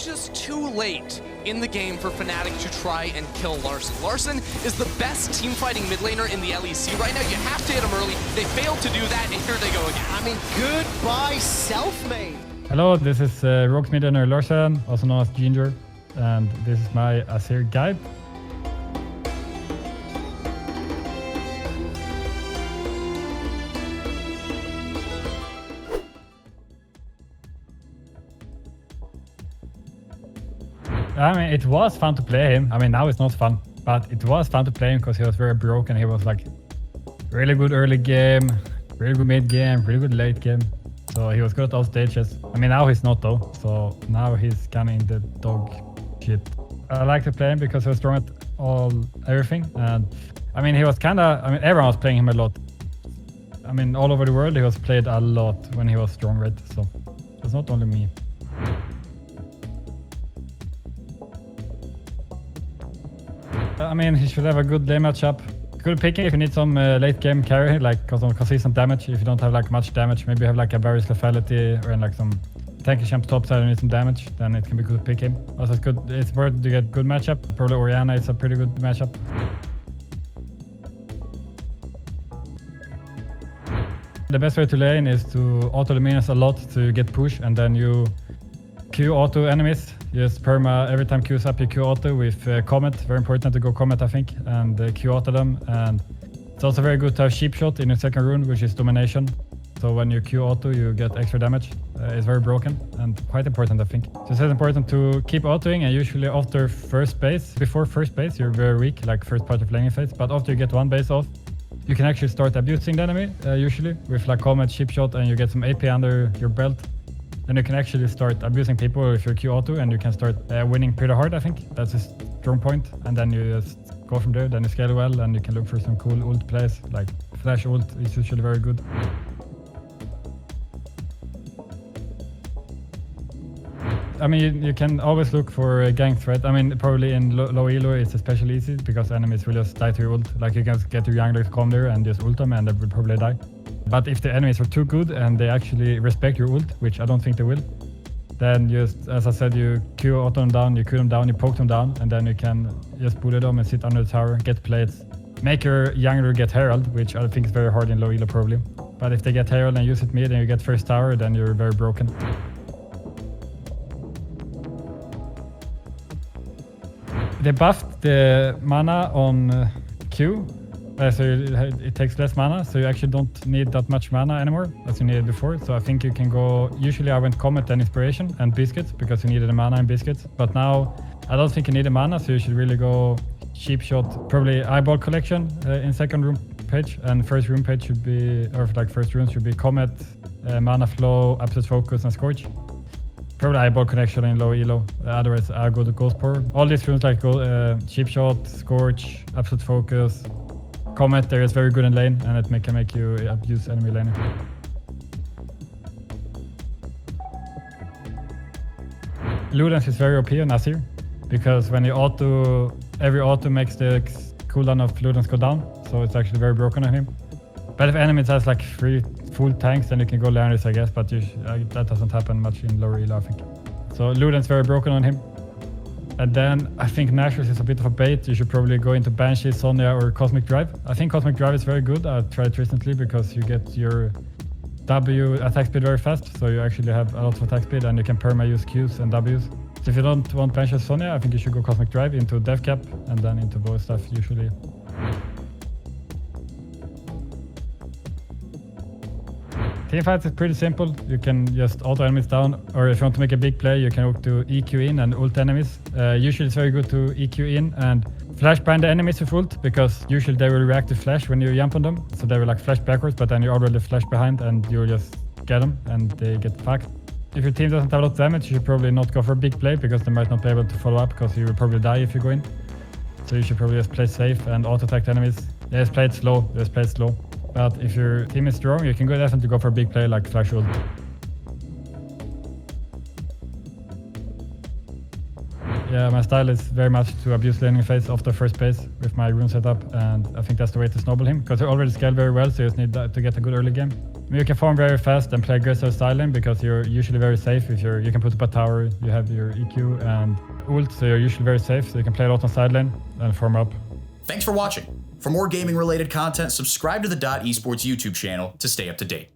it's just too late in the game for Fnatic to try and kill Larssen. Larssen is the best team-fighting mid laner in the LEC right now. You have to hit him early. They failed to do that, and here they go again. I mean, goodbye, self-made. Hello, this is Rogue mid laner Larssen, also known as Ginger, and this is my Azir guide. I mean, it was fun to play him. I mean, now it's not fun, but it was fun to play him because he was very broken. He was like really good early game, really good mid game, really good late game. So he was good at all stages. I mean, now he's not though. So now he's kind of in the dog shit. I like to play him because he was strong at everything. And I mean, he was kind of, I mean, everyone was playing him a lot. I mean, all over the world, he was played a lot when he was strong, right? So it's not only me. I mean, he should have a good lane matchup. Good picking if you need some late game carry, like some consistent damage. If you don't have like much damage, maybe you have like a Varus lethality or like some tanky champ top side and need some damage, then it can be good to pick him. Also, it's good. It's important to get good matchup. Probably Orianna is a pretty good matchup. The best way to lane is to auto the minions a lot to get push, and then you Q auto enemies. Just perma every time Q's up, you Q auto with Comet. Very important to go Comet, I think, and Q auto them. And it's also very good to have Sheep Shot in your second rune, which is Domination. So when you Q auto, you get extra damage. It's very broken and quite important, I think. So it's important to keep autoing, and usually after first base. Before first base, you're very weak, like first part of laning phase. But after you get one base off, you can actually start abusing the enemy, usually, with like Comet, Sheep Shot, and you get some AP under your belt. Then you can actually start abusing people if you're Q auto, and you can start winning pretty hard, I think. That's a strong point. And then you just go from there, then you scale well, and you can look for some cool ult plays, like flash ult is usually very good. I mean, you can always look for a gank threat. I mean, probably in low elo it's especially easy because enemies will just die to your ult. Like you can get your jungler to come there and just ult them and they will probably die. But if the enemies are too good and they actually respect your ult, which I don't think they will, then just, as I said, you Q auto them down, you Q them down, you poke them down, and then you can just bully them and sit under the tower, get plates, make your jungler get Herald, which I think is very hard in low elo probably. But if they get Herald and use it mid and you get first tower, then you're very broken. They buffed the mana on Q. So it takes less mana, so you actually don't need that much mana anymore as you needed before. So I think you can go, usually I went Comet and Inspiration and Biscuits because you needed a mana in Biscuits. But now I don't think you need a mana, so you should really go Sheep Shot, probably Eyeball Collection in second room page, and first room page should be, or like first rune should be Comet, Mana Flow, Absolute Focus and Scorch. Probably Eyeball Connection in low elo, otherwise I'll go to Ghost Power. All these runes like Sheep Shot, Scorch, Absolute Focus, Comet there is very good in lane, and it can make you abuse enemy laner. Ludens is very OP on Azir, because when you auto, every auto makes the cooldown of Ludens go down, so it's actually very broken on him. But if enemies has like 3 full tanks, then you can go Landis, I guess, but that doesn't happen much in lower elo, I think. So Ludens very broken on him. And then I think Nashor's is a bit of a bait. You should probably go into Banshee, Sonya, or Cosmic Drive. I think Cosmic Drive is very good. I tried it recently because you get your W attack speed very fast. So you actually have a lot of attack speed and you can perma use Qs and Ws. So if you don't want Banshee or Sonya, I think you should go Cosmic Drive into Death Cap and then into both stuff usually. Teamfights is pretty simple. You can just auto enemies down, or if you want to make a big play, you can look to EQ in and ult enemies. Usually it's very good to EQ in and flash behind the enemies with ult, because usually they will react to flash when you jump on them. So they will like flash backwards, but then you already flash behind and you just get them and they get fucked. If your team doesn't have a lot of damage, you should probably not go for a big play because they might not be able to follow up because you will probably die if you go in. So you should probably just play safe and auto attack the enemies. Just play it slow, just play it slow. But if your team is strong, you can definitely go for a big play like flash ult. Yeah, my style is very much to abuse laning phase after first base with my rune setup, and I think that's the way to snowball him, because he already scaled very well, so you just need to get a good early game. You can farm very fast and play aggressive styling because you're usually very safe. If you can put up a tower, you have your EQ and ult, so you're usually very safe. So you can play a lot on side lane and farm up. Thanks for watching. For more gaming related content, subscribe to the Esports YouTube channel to stay up to date.